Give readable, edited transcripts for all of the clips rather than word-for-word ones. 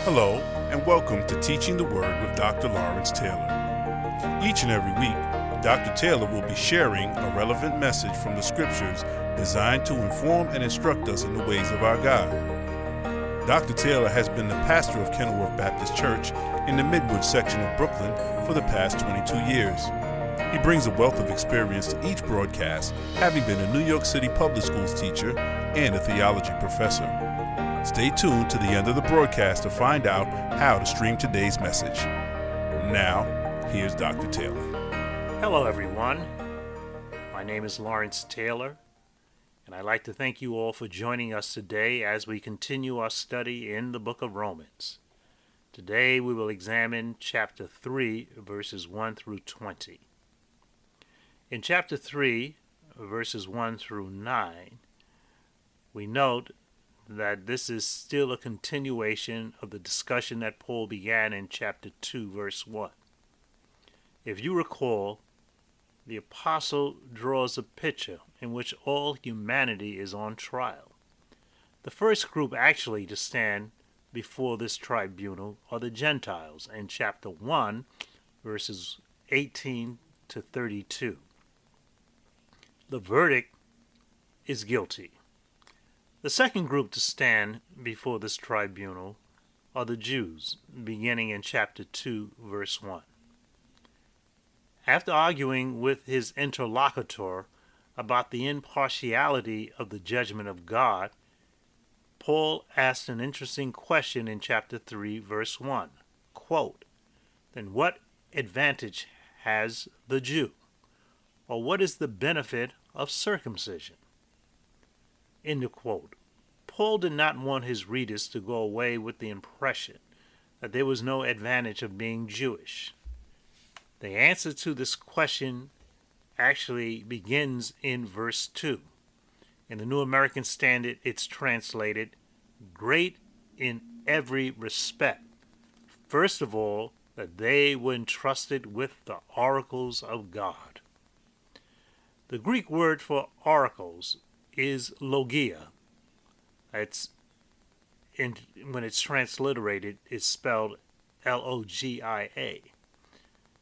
Hello, and welcome to Teaching the Word with Dr. Lawrence Taylor. Each and every week, Dr. Taylor will be sharing a relevant message from the Scriptures designed to inform and instruct us in the ways of our God. Dr. Taylor has been the pastor of Kenilworth Baptist Church in the Midwood section of Brooklyn for the past 22 years. He brings a wealth of experience to each broadcast, having been a New York City public schools teacher and a theology professor. Stay tuned to the end of the broadcast to find out how to stream today's message. Now, here's Dr. Taylor. Hello, everyone. My name is Lawrence Taylor, and I'd like to thank you all for joining us today as we continue our study in the book of Romans. Today, we will examine chapter 3, verses 1 through 20. In chapter 3, verses 1 through 9, we note that this is still a continuation of the discussion that Paul began in chapter 2, verse 1. If you recall, the apostle draws a picture in which all humanity is on trial. The first group actually to stand before this tribunal are the Gentiles in chapter 1, verses 18 to 32. The verdict is guilty. The second group to stand before this tribunal are the Jews, beginning in chapter 2, verse 1. After arguing with his interlocutor about the impartiality of the judgment of God, Paul asked an interesting question in chapter 3, verse 1. Quote, "Then what advantage has the Jew? Or what is the benefit of circumcision?" End of quote. Paul did not want his readers to go away with the impression that there was no advantage of being Jewish. The answer to this question actually begins in verse 2. In the New American Standard, it's translated, "Great in every respect. First of all, that they were entrusted with the oracles of God." The Greek word for oracles is logia. When it's transliterated, it's spelled Logia,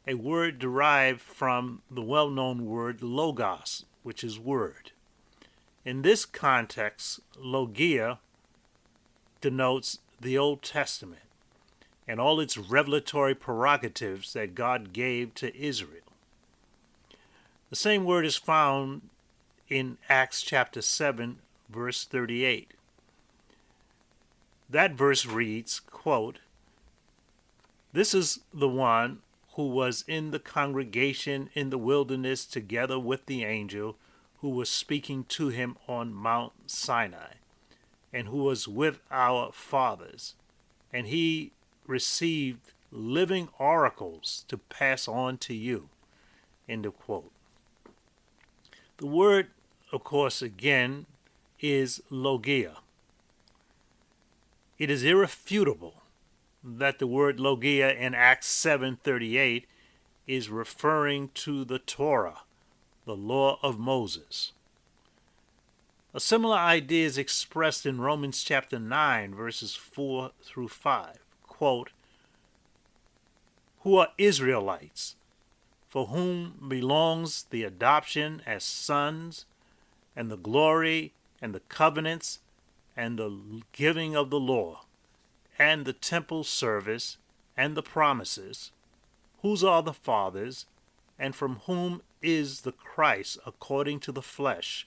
a word derived from the well-known word logos, which is word. In this context, logia denotes the Old Testament and all its revelatory prerogatives that God gave to Israel. The same word is found in Acts chapter 7, verse 38. That verse reads, quote, "This is the one who was in the congregation in the wilderness together with the angel who was speaking to him on Mount Sinai, and who was with our fathers. And he received living oracles to pass on to you." End of quote. The word, of course, again, is logia. It is irrefutable that the word logia in Acts 7:38 is referring to the Torah, the law of Moses. A similar idea is expressed in Romans chapter 9, verses 4 through 5. Quote, "Who are Israelites, for whom belongs the adoption as sons, and the glory, and the covenants, and the giving of the law, and the temple service, and the promises, whose are the fathers, and from whom is the Christ according to the flesh,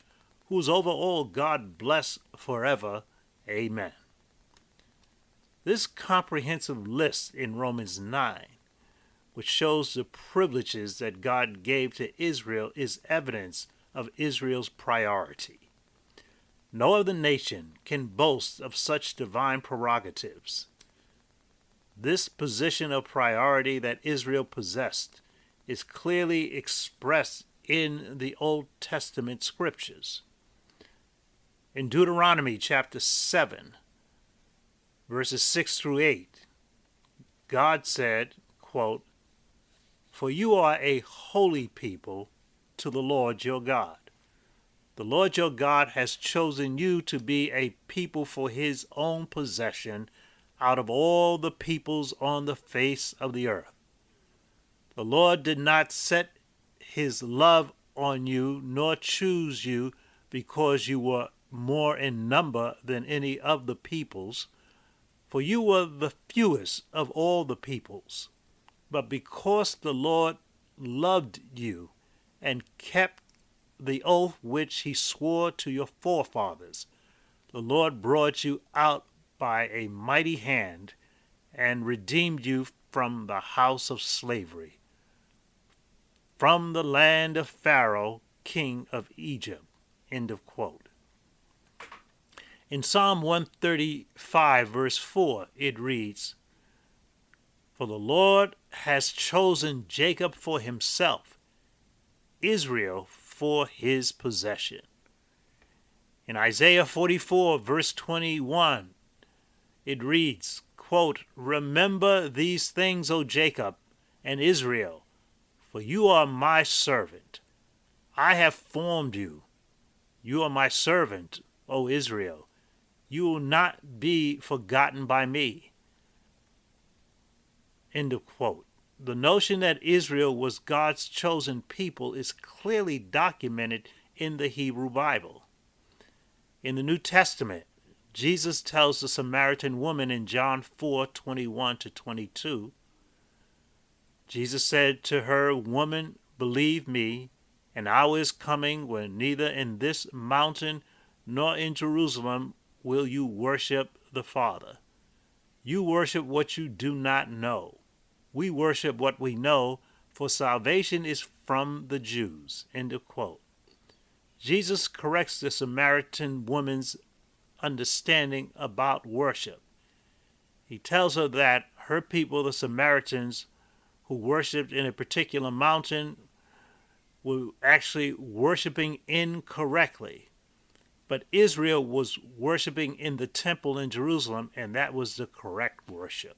who is over all God bless forever. Amen." This comprehensive list in Romans 9, which shows the privileges that God gave to Israel, is evidence of Israel's priority. No other nation can boast of such divine prerogatives. This position of priority that Israel possessed is clearly expressed in the Old Testament scriptures. In Deuteronomy chapter 7, verses 6 through 8, God said, quote, "For you are a holy people to the Lord your God. The Lord your God has chosen you to be a people for his own possession out of all the peoples on the face of the earth. The Lord did not set his love on you, nor choose you because you were more in number than any of the peoples, for you were the fewest of all the peoples. But because the Lord loved you and kept the oath which he swore to your forefathers, the Lord brought you out by a mighty hand and redeemed you from the house of slavery, from the land of Pharaoh, king of Egypt. End of quote. In Psalm 135, verse 4, it reads, "For the Lord has chosen Jacob for himself, Israel for his possession." In Isaiah 44, verse 21, it reads, quote, "Remember these things, O Jacob and Israel, for you are my servant. I have formed you. You are my servant, O Israel. You will not be forgotten by me." End of quote. The notion that Israel was God's chosen people is clearly documented in the Hebrew Bible. In the New Testament, Jesus tells the Samaritan woman in John 4:21-22, Jesus said to her, "Woman, believe me, an hour is coming when neither in this mountain nor in Jerusalem will you worship the Father. You worship what you do not know. We worship what we know, for salvation is from the Jews." End of quote. Jesus corrects the Samaritan woman's understanding about worship. He tells her that her people, the Samaritans, who worshipped in a particular mountain, were actually worshiping incorrectly. But Israel was worshiping in the temple in Jerusalem, and that was the correct worship.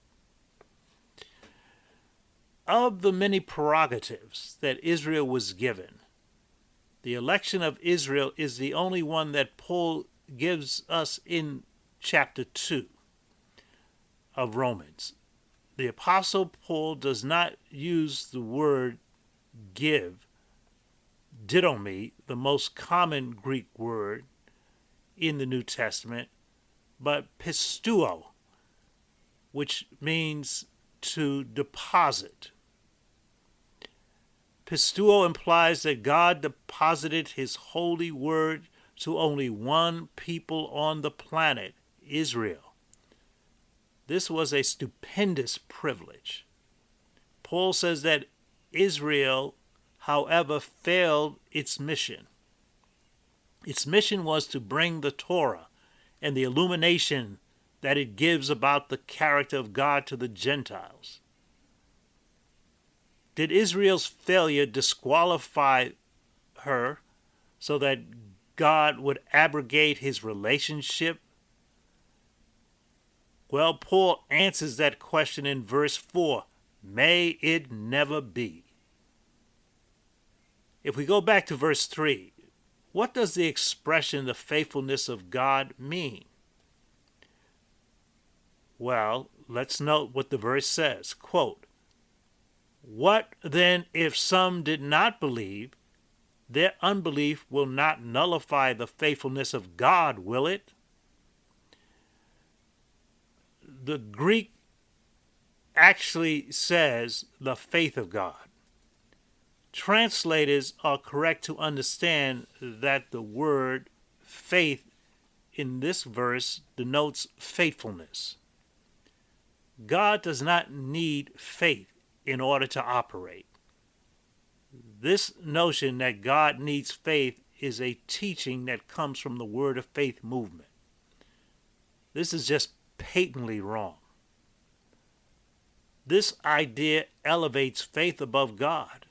Of the many prerogatives that Israel was given, the election of Israel is the only one that Paul gives us in chapter 2 of Romans. The Apostle Paul does not use the word give, didomi, the most common Greek word in the New Testament, but pisteuo, which means to deposit. Pisteuo implies that God deposited his holy word to only one people on the planet, Israel. This was a stupendous privilege. Paul says that Israel, however, failed its mission. Its mission was to bring the Torah and the illumination that it gives about the character of God to the Gentiles. Did Israel's failure disqualify her so that God would abrogate his relationship? Well, Paul answers that question in verse 4. May it never be. If we go back to verse 3, what does the expression the faithfulness of God mean? Well, let's note what the verse says. Quote, "What then if some did not believe? Their unbelief will not nullify the faithfulness of God, will it?" The Greek actually says the faith of God. Translators are correct to understand that the word faith in this verse denotes faithfulness. God does not need faith in order to operate. This notion that God needs faith is a teaching that comes from the Word of Faith movement. This is just patently wrong. This idea elevates faith above God.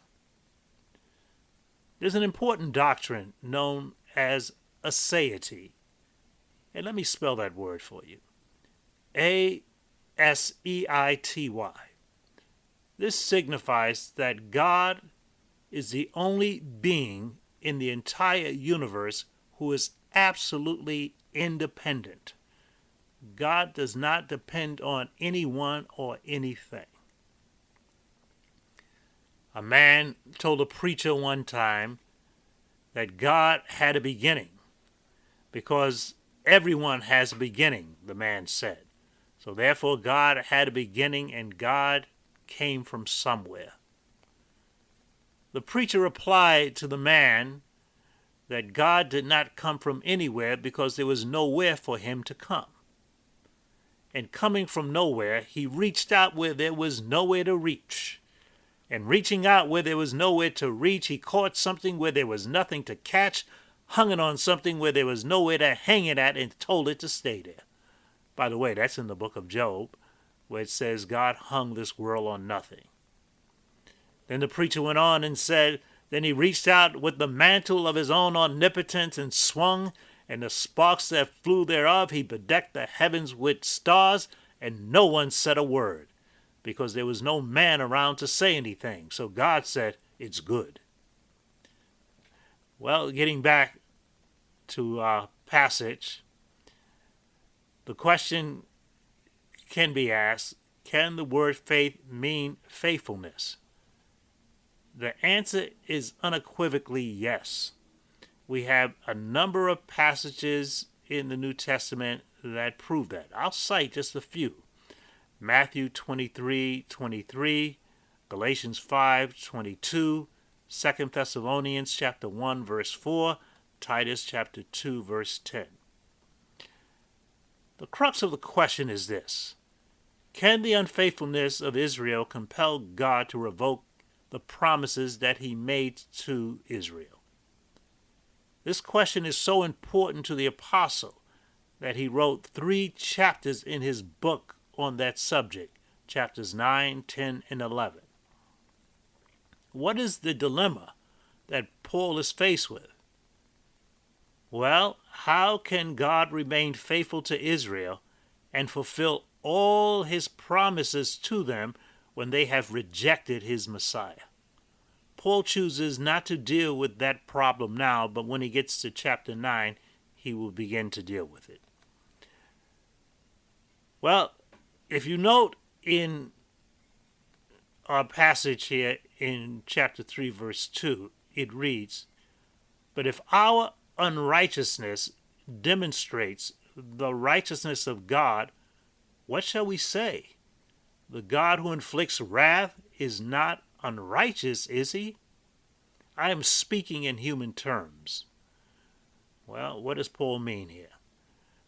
There's an important doctrine known as aseity. And let me spell that word for you. A-S-E-I-T-Y. This signifies that God is the only being in the entire universe who is absolutely independent. God does not depend on anyone or anything. A man told a preacher one time that God had a beginning because everyone has a beginning, the man said. So therefore God had a beginning and God came from somewhere. The preacher replied to the man that God did not come from anywhere because there was nowhere for him to come. And coming from nowhere, he reached out where there was nowhere to reach. And reaching out where there was nowhere to reach, he caught something where there was nothing to catch, hung it on something where there was nowhere to hang it at, and told it to stay there. By the way, that's in the book of Job, where it says God hung this world on nothing. Then the preacher went on and said, then he reached out with the mantle of his own omnipotence and swung, and the sparks that flew thereof he bedecked the heavens with stars, and no one said a word, because there was no man around to say anything. So God said, it's good. Well, getting back to our passage, the question can be asked, can the word faith mean faithfulness? The answer is unequivocally yes. We have a number of passages in the New Testament that prove that. I'll cite just a few. Matthew 23:23, Galatians 5:22, 2 Thessalonians chapter 1 verse 4, Titus chapter 2 verse 10. The crux of the question is this: can the unfaithfulness of Israel compel God to revoke the promises that he made to Israel? This question is so important to the apostle that he wrote 3 chapters in his book on that subject, chapters 9, 10, and 11. What is the dilemma that Paul is faced with? Well, how can God remain faithful to Israel and fulfill all his promises to them when they have rejected his Messiah? Paul chooses not to deal with that problem now, but when he gets to chapter 9, he will begin to deal with it. Well, if you note in our passage here in chapter 3, verse 2, it reads, but if our unrighteousness demonstrates the righteousness of God, what shall we say? The God who inflicts wrath is not unrighteous, is he? I am speaking in human terms. Well, what does Paul mean here?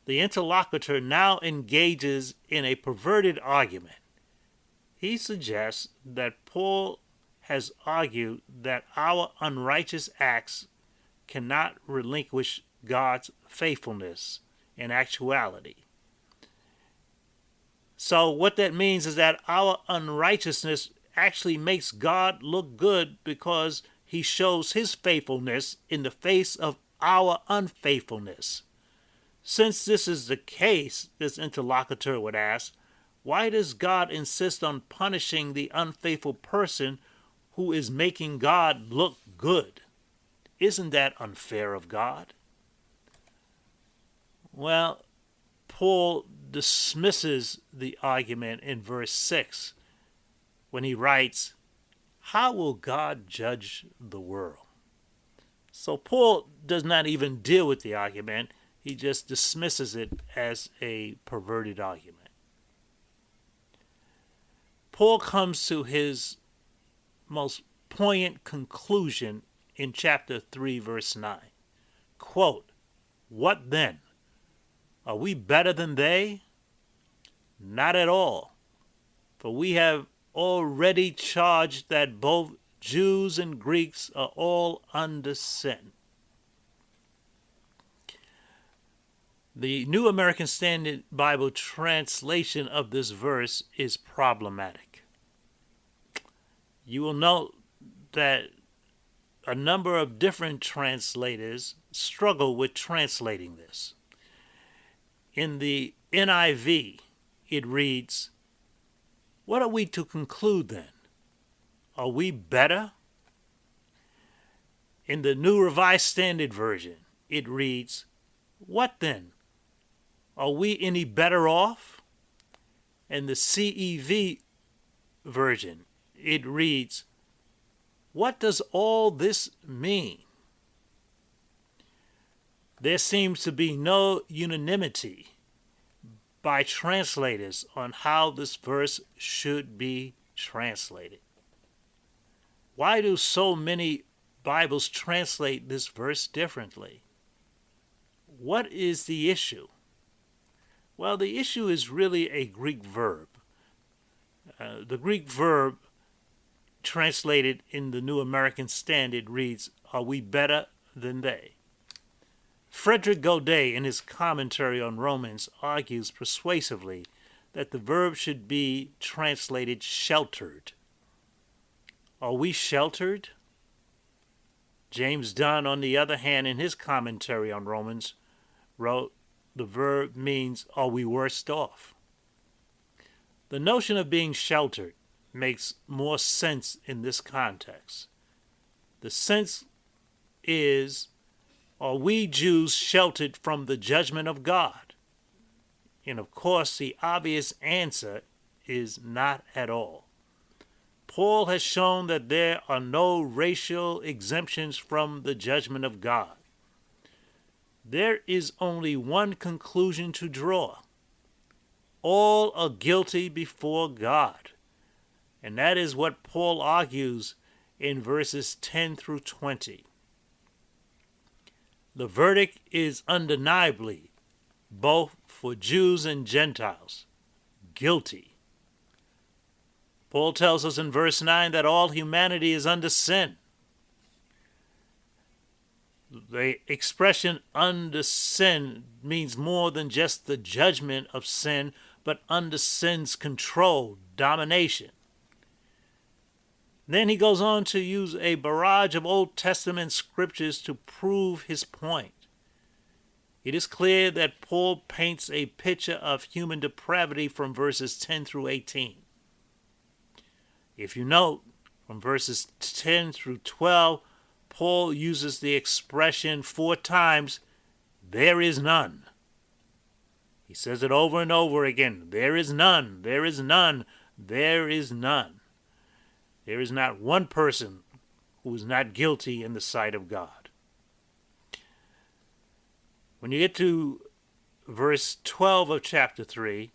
The interlocutor now engages in a perverted argument. He suggests that Paul has argued that our unrighteous acts cannot relinquish God's faithfulness in actuality. So what that means is that our unrighteousness actually makes God look good because he shows his faithfulness in the face of our unfaithfulness. Since this is the case, this interlocutor would ask, why does God insist on punishing the unfaithful person who is making God look good? Isn't that unfair of God? Well, Paul dismisses the argument in verse 6 when he writes, how will God judge the world? So Paul does not even deal with the argument. He just dismisses it as a perverted argument. Paul comes to his most poignant conclusion in chapter 3, verse 9. Quote, what then? Are we better than they? Not at all. For we have already charged that both Jews and Greeks are all under sin. The New American Standard Bible translation of this verse is problematic. You will note that a number of different translators struggle with translating this. In the NIV, it reads, what are we to conclude then? Are we better? In the New Revised Standard Version, it reads, what then? Are we any better off? In the CEV version, it reads, what does all this mean? There seems to be no unanimity by translators on how this verse should be translated. Why do so many Bibles translate this verse differently? What is the issue? Well, the issue is really a Greek verb. The Greek verb translated in the New American Standard reads, are we better than they? Frederick Godet, in his commentary on Romans, argues persuasively that the verb should be translated sheltered. Are we sheltered? James Dunn, on the other hand, in his commentary on Romans, wrote, the verb means, are we worse off? The notion of being sheltered makes more sense in this context. The sense is, are we Jews sheltered from the judgment of God? And of course, the obvious answer is not at all. Paul has shown that there are no racial exemptions from the judgment of God. There is only one conclusion to draw. All are guilty before God. And that is what Paul argues in verses 10 through 20. The verdict is undeniably, both for Jews and Gentiles, guilty. Paul tells us in verse 9 that all humanity is under sin. The expression under sin means more than just the judgment of sin, but under sin's control, domination. Then he goes on to use a barrage of Old Testament scriptures to prove his point. It is clear that Paul paints a picture of human depravity from verses 10 through 18. If you note, from verses 10 through 12, Paul uses the expression 4 times, there is none. He says it over and over again, there is none, there is none, there is none. There is not one person who is not guilty in the sight of God. When you get to verse 12 of chapter 3,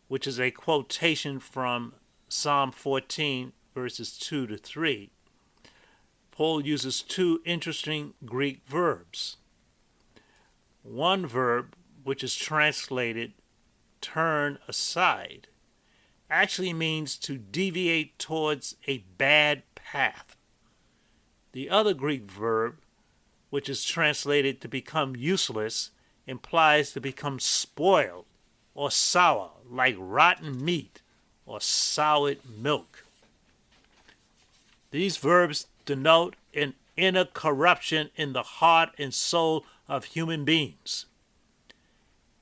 which is a quotation from Psalm 14, verses 2 to 3, Paul uses 2 interesting Greek verbs. One verb, which is translated turn aside, actually means to deviate towards a bad path. The other Greek verb, which is translated to become useless, implies to become spoiled or sour, like rotten meat or soured milk. These verbs denote an inner corruption in the heart and soul of human beings.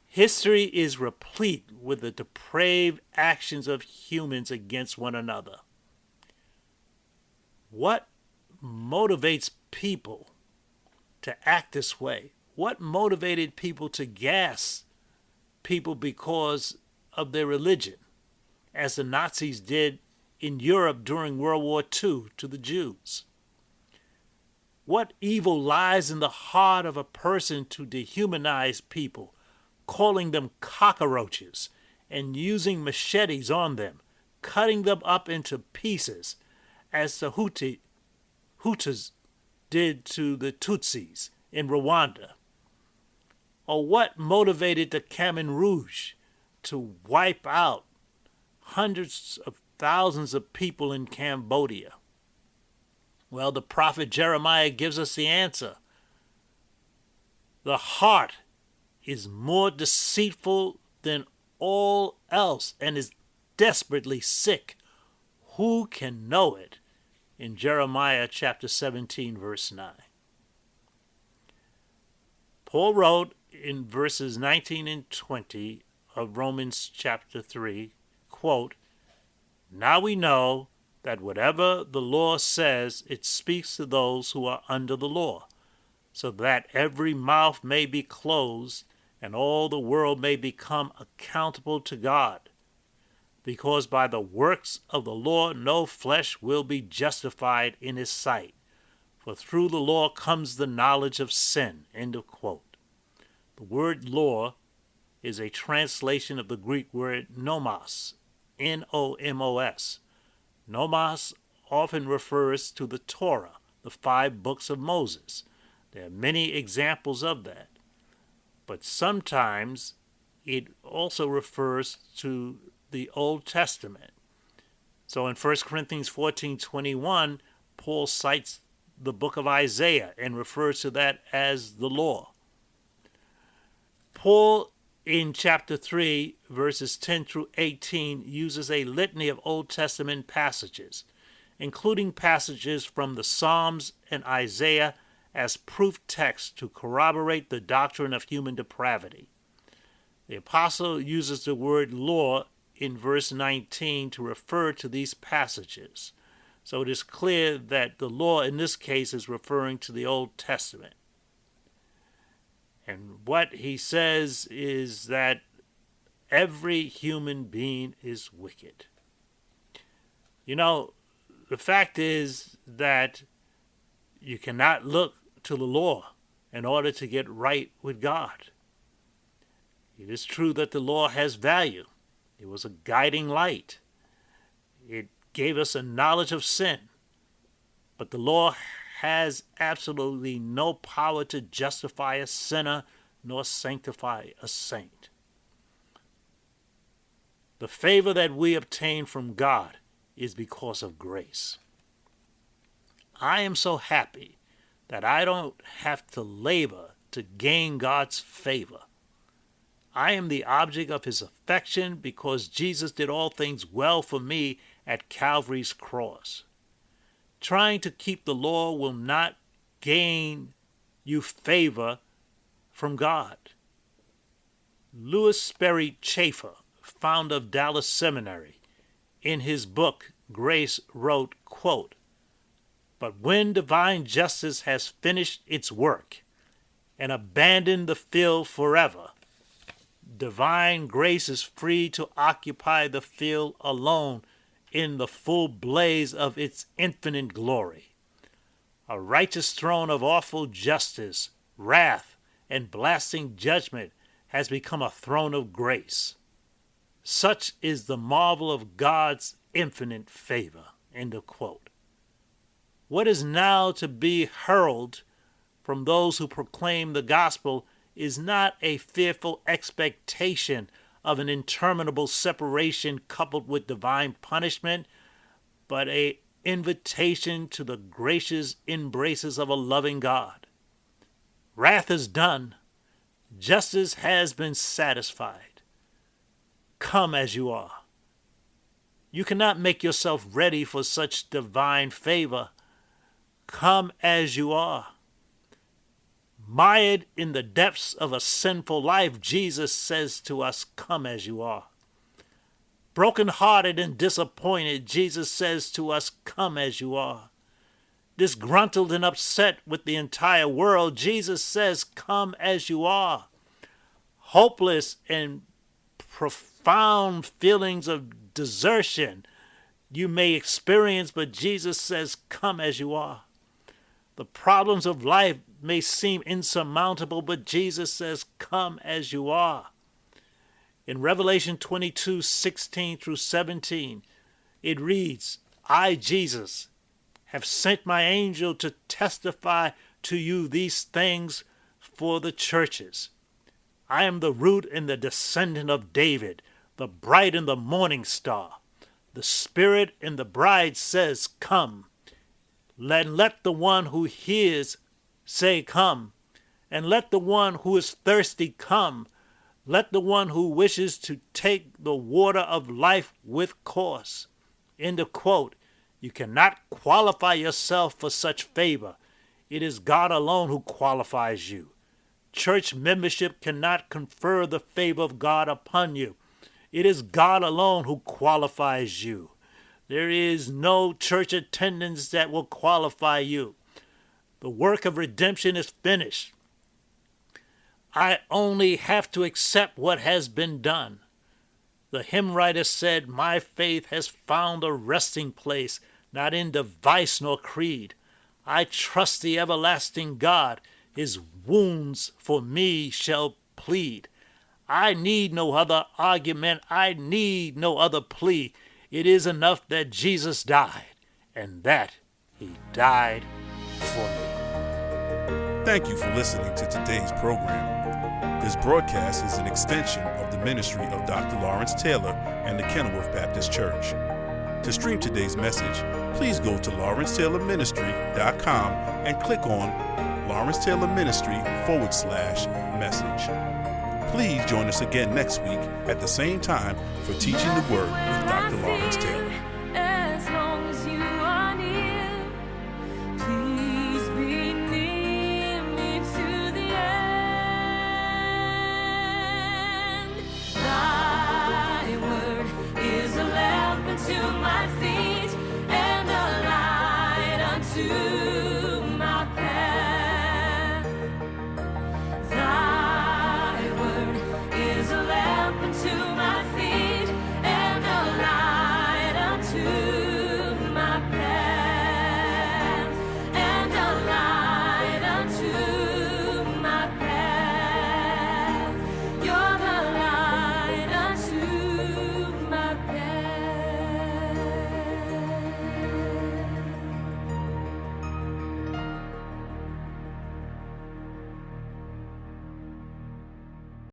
History is replete with the depraved actions of humans against one another. What motivates people to act this way? What motivated people to gas people because of their religion, as the Nazis did in Europe during World War II to the Jews? What evil lies in the heart of a person to dehumanize people, calling them cockroaches and using machetes on them, cutting them up into pieces, as the Hutus did to the Tutsis in Rwanda? Or what motivated the Khmer Rouge to wipe out hundreds of thousands of people in Cambodia? Well, the prophet Jeremiah gives us the answer. The heart is more deceitful than all else and is desperately sick. Who can know it? In Jeremiah chapter 17, verse 9. Paul wrote in verses 19 and 20 of Romans chapter 3, quote, now we know that whatever the law says, it speaks to those who are under the law, so that every mouth may be closed and all the world may become accountable to God. Because by the works of the law no flesh will be justified in his sight. For through the law comes the knowledge of sin. End of quote. The word law is a translation of the Greek word nomos, N-O-M-O-S. Nomos often refers to the Torah, the 5 books of Moses. There are many examples of that. But sometimes it also refers to the Old Testament. So in 1 Corinthians 14:21, Paul cites the book of Isaiah and refers to that as the law. Paul in chapter 3, verses 10 through 18, uses a litany of Old Testament passages, including passages from the Psalms and Isaiah as proof text to corroborate the doctrine of human depravity. The apostle uses the word law in verse 19 to refer to these passages. So it is clear that the law in this case is referring to the Old Testament. And what he says is that every human being is wicked. You know, the fact is that you cannot look to the law in order to get right with God. It is true that the law has value. It was a guiding light. It gave us a knowledge of sin. But the law has absolutely no power to justify a sinner nor sanctify a saint. The favor that we obtain from God is because of grace. I am so happy that I don't have to labor to gain God's favor. I am the object of his affection because Jesus did all things well for me at Calvary's cross. Trying to keep the law will not gain you favor from God. Louis Sperry Chafer, founder of Dallas Seminary, in his book Grace wrote, quote, "But when divine justice has finished its work and abandoned the field forever, divine grace is free to occupy the field alone in the full blaze of its infinite glory. A righteous throne of awful justice, wrath, and blasting judgment has become a throne of grace. Such is the marvel of God's infinite favor." End of quote. What is now to be hurled from those who proclaim the gospel is not a fearful expectation of an interminable separation coupled with divine punishment, but an invitation to the gracious embraces of a loving God. Wrath is done. Justice has been satisfied. Come as you are. You cannot make yourself ready for such divine favor. Come as you are. Mired in the depths of a sinful life, Jesus says to us, come as you are. Broken-hearted and disappointed, Jesus says to us, come as you are. Disgruntled and upset with the entire world, Jesus says, come as you are. Hopeless and profound feelings of desertion you may experience, but Jesus says, come as you are. The problems of life may seem insurmountable, but Jesus says, come as you are. In Revelation 22:16 through 17, it reads, I, Jesus, have sent my angel to testify to you these things for the churches. I am the root and the descendant of David, the bright and the morning star. The Spirit and the bride says, come. Let the one who hears say, come. And let the one who is thirsty come. Let the one who wishes to take the water of life with course. End of quote. You cannot qualify yourself for such favor. It is God alone who qualifies you. Church membership cannot confer the favor of God upon you. It is God alone who qualifies you. There is no church attendance that will qualify you. The work of redemption is finished. I only have to accept what has been done. The hymn writer said, "My faith has found a resting place, not in device nor creed. I trust the everlasting God, his wounds for me shall plead. I need no other argument, I need no other plea. It is enough that Jesus died, and that he died for me." Thank you for listening to today's program. This broadcast is an extension of the ministry of Dr. Lawrence Taylor and the Kenilworth Baptist Church. To stream today's message, please go to lawrencetaylorministry.com and click on Lawrence Taylor Ministry /message. Please join us again next week at the same time for Teaching the Word with Dr. Lawrence Taylor. As long as you are near, please be near me to the end. Thy word is a lamp unto my feet.